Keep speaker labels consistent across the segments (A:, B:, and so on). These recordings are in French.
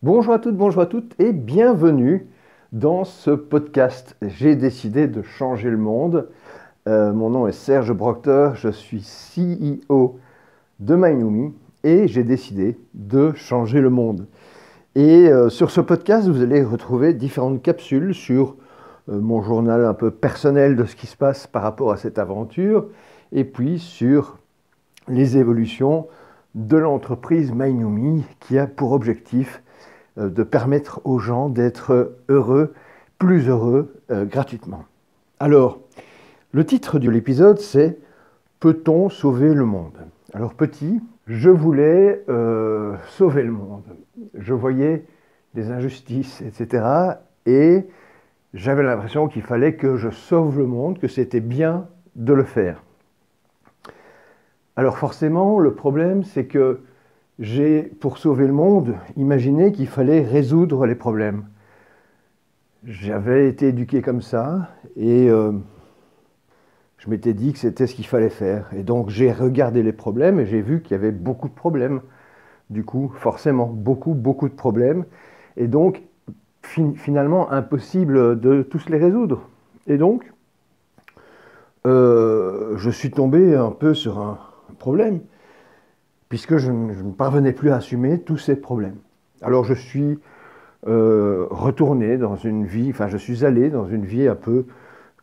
A: Bonjour à toutes, bonjour à toutes et bienvenue dans ce podcast. J'ai décidé de changer le monde. Mon nom est Serge Broctor, je suis CEO de MyNoumi et j'ai décidé de changer le monde. Et sur ce podcast, vous allez retrouver différentes capsules sur mon journal un peu personnel de ce qui se passe par rapport à cette aventure et puis sur les évolutions de l'entreprise MyNoumi qui a pour objectif de permettre aux gens d'être heureux, plus heureux gratuitement. Alors, le titre de l'épisode, c'est « Peut-on sauver le monde ?» Alors petit, je voulais sauver le monde. Je voyais des injustices, etc. Et j'avais l'impression qu'il fallait que je sauve le monde, que c'était bien de le faire. Alors forcément, le problème, c'est que j'ai, pour sauver le monde, imaginé qu'il fallait résoudre les problèmes. J'avais été éduqué comme ça et je m'étais dit que c'était ce qu'il fallait faire. Et donc j'ai regardé les problèmes et j'ai vu qu'il y avait beaucoup de problèmes. Du coup, forcément, beaucoup de problèmes. Et donc, finalement, impossible de tous les résoudre. Et donc, je suis tombé un peu sur un problème, puisque je ne parvenais plus à assumer tous ces problèmes. Alors je suis retourné dans une vie, enfin je suis allé dans une vie un peu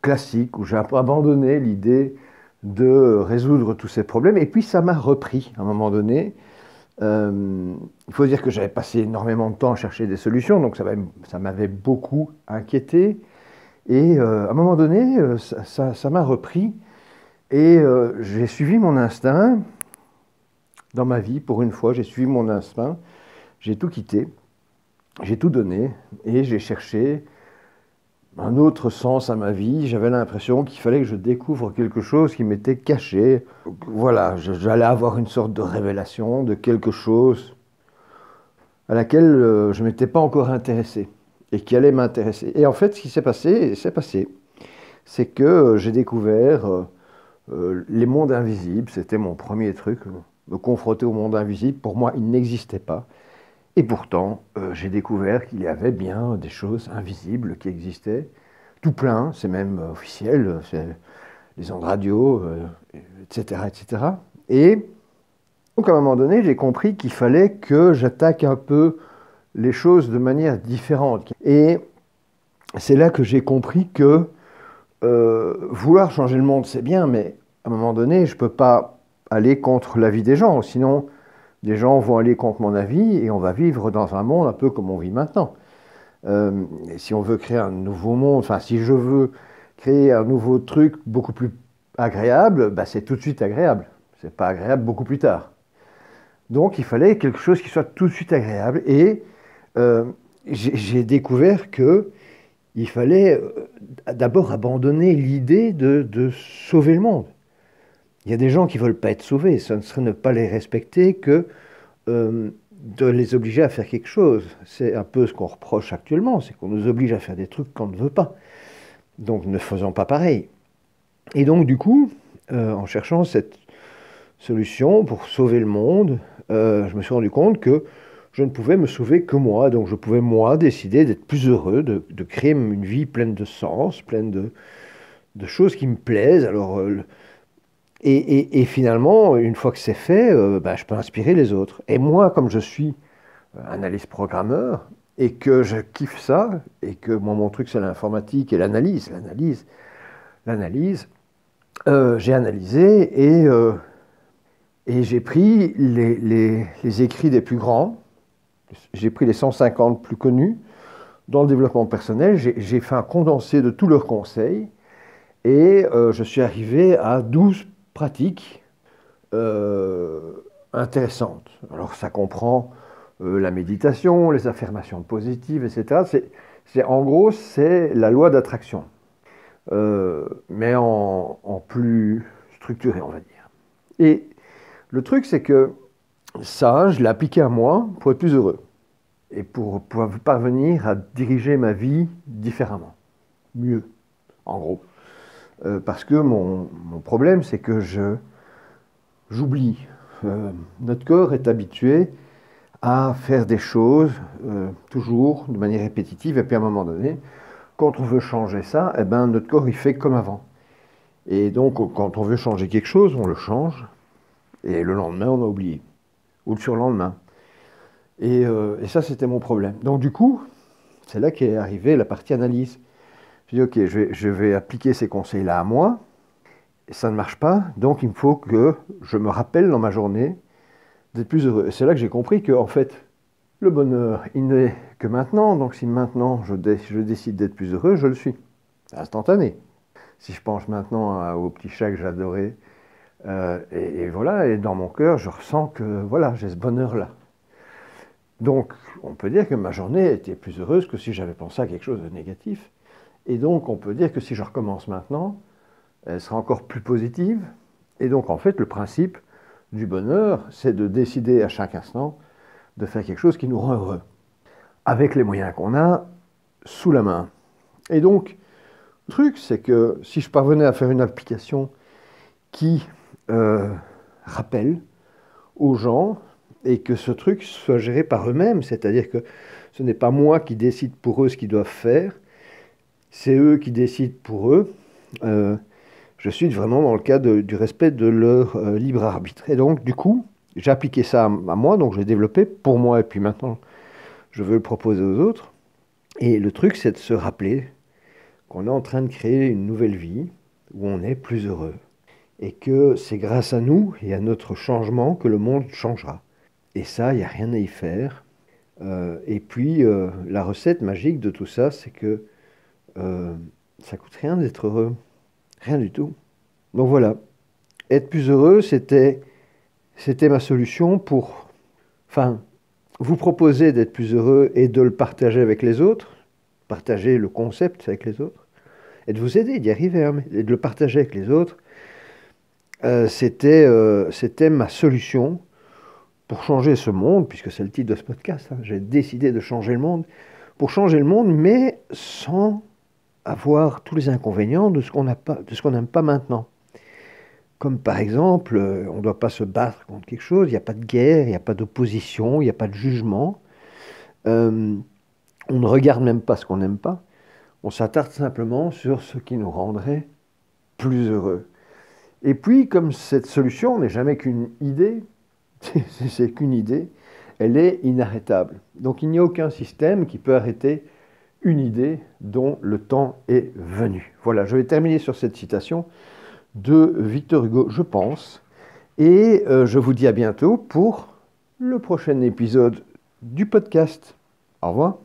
A: classique, où j'ai un peu abandonné l'idée de résoudre tous ces problèmes, et puis ça m'a repris à un moment donné. Il faut dire que j'avais passé énormément de temps à chercher des solutions, donc ça m'avait beaucoup inquiété, et à un moment donné, ça m'a repris, et j'ai suivi mon instinct. Dans ma vie, pour une fois, j'ai suivi mon instinct, j'ai tout quitté, j'ai tout donné et j'ai cherché un autre sens à ma vie. J'avais l'impression qu'il fallait que je découvre quelque chose qui m'était caché. Voilà, j'allais avoir une sorte de révélation de quelque chose à laquelle je ne m'étais pas encore intéressé et qui allait m'intéresser. Et en fait, ce qui s'est passé, c'est que j'ai découvert les mondes invisibles. C'était mon premier truc. Me confronter au monde invisible, pour moi, il n'existait pas. Et pourtant, j'ai découvert qu'il y avait bien des choses invisibles qui existaient. Tout plein, c'est même officiel, c'est les ondes radio, etc., etc. Et donc, à un moment donné, j'ai compris qu'il fallait que j'attaque un peu les choses de manière différente. Et c'est là que j'ai compris que vouloir changer le monde, c'est bien, mais à un moment donné, je ne peux pas aller contre l'avis des gens. Sinon, des gens vont aller contre mon avis et on va vivre dans un monde un peu comme on vit maintenant. Et si on veut créer un nouveau monde, enfin, si je veux créer un nouveau truc beaucoup plus agréable, bah, c'est tout de suite agréable. C'est pas agréable beaucoup plus tard. Donc, il fallait quelque chose qui soit tout de suite agréable. Et j'ai découvert que il fallait d'abord abandonner l'idée de sauver le monde. Il y a des gens qui ne veulent pas être sauvés. Ce ne serait ne pas les respecter que de les obliger à faire quelque chose. C'est un peu ce qu'on reproche actuellement, c'est qu'on nous oblige à faire des trucs qu'on ne veut pas. Donc ne faisons pas pareil. Et donc du coup, en cherchant cette solution pour sauver le monde, je me suis rendu compte que je ne pouvais me sauver que moi. Donc je pouvais moi décider d'être plus heureux, de créer une vie pleine de sens, pleine de choses qui me plaisent. Alors et finalement, une fois que c'est fait, bah, je peux inspirer les autres. Et moi, comme je suis analyste programmeur, et que je kiffe ça, et que moi, mon truc, c'est l'informatique et l'analyse, j'ai analysé et j'ai pris les écrits des plus grands, j'ai pris les 150 plus connus dans le développement personnel, j'ai fait un condensé de tous leurs conseils, et je suis arrivé à 12 pratiques intéressantes. Alors ça comprend la méditation, les affirmations positives, etc. En gros, c'est la loi d'attraction, mais en plus structuré, on va dire. Et le truc, c'est que ça, je l'ai appliqué à moi pour être plus heureux et pour parvenir à diriger ma vie différemment, mieux, en gros. Parce que mon problème, c'est que j'oublie. Notre corps est habitué à faire des choses toujours de manière répétitive. Et puis à un moment donné, quand on veut changer ça, eh ben, notre corps il fait comme avant. Et donc quand on veut changer quelque chose, on le change. Et le lendemain, on a oublié. Ou le surlendemain. Et ça, c'était mon problème. Donc du coup, c'est là qu'est arrivée la partie analyse. Je dis, ok, je vais appliquer ces conseils-là à moi. Et ça ne marche pas. Donc il me faut que je me rappelle dans ma journée d'être plus heureux. Et c'est là que j'ai compris que, en fait, le bonheur, il n'est que maintenant. Donc si maintenant je décide d'être plus heureux, je le suis. C'est instantané. Si je pense maintenant au petit chat que j'adorais, et voilà, et dans mon cœur, je ressens que voilà, j'ai ce bonheur-là. Donc, on peut dire que ma journée était plus heureuse que si j'avais pensé à quelque chose de négatif. Et donc, on peut dire que si je recommence maintenant, elle sera encore plus positive. Et donc, en fait, le principe du bonheur, c'est de décider à chaque instant de faire quelque chose qui nous rend heureux, avec les moyens qu'on a sous la main. Et donc, le truc, c'est que si je parvenais à faire une application qui rappelle aux gens et que ce truc soit géré par eux-mêmes, c'est-à-dire que ce n'est pas moi qui décide pour eux ce qu'ils doivent faire, c'est eux qui décident pour eux. Je suis vraiment dans le cadre du respect de leur libre arbitre. Et donc, du coup, j'ai appliqué ça à moi, donc j'ai développé pour moi, et puis maintenant, je veux le proposer aux autres. Et le truc, c'est de se rappeler qu'on est en train de créer une nouvelle vie où on est plus heureux. Et que c'est grâce à nous et à notre changement que le monde changera. Et ça, il n'y a rien à y faire. Et puis, la recette magique de tout ça, c'est que ça coûte rien d'être heureux. Rien du tout. Donc voilà. Être plus heureux, c'était ma solution pour, enfin, vous proposer d'être plus heureux et de le partager avec les autres, partager le concept avec les autres, et de vous aider d'y arriver, hein, et de le partager avec les autres. C'était ma solution pour changer ce monde, puisque c'est le titre de ce podcast. Hein. J'ai décidé de changer le monde, pour changer le monde, mais sans avoir tous les inconvénients de ce qu'on n'aime pas maintenant. Comme par exemple, on ne doit pas se battre contre quelque chose, il n'y a pas de guerre, il n'y a pas d'opposition, il n'y a pas de jugement. On ne regarde même pas ce qu'on n'aime pas. On s'attarde simplement sur ce qui nous rendrait plus heureux. Et puis, comme cette solution n'est jamais qu'une idée, c'est qu'une idée, elle est inarrêtable. Donc il n'y a aucun système qui peut arrêter une idée dont le temps est venu. Voilà, je vais terminer sur cette citation de Victor Hugo, je pense, et je vous dis à bientôt pour le prochain épisode du podcast. Au revoir.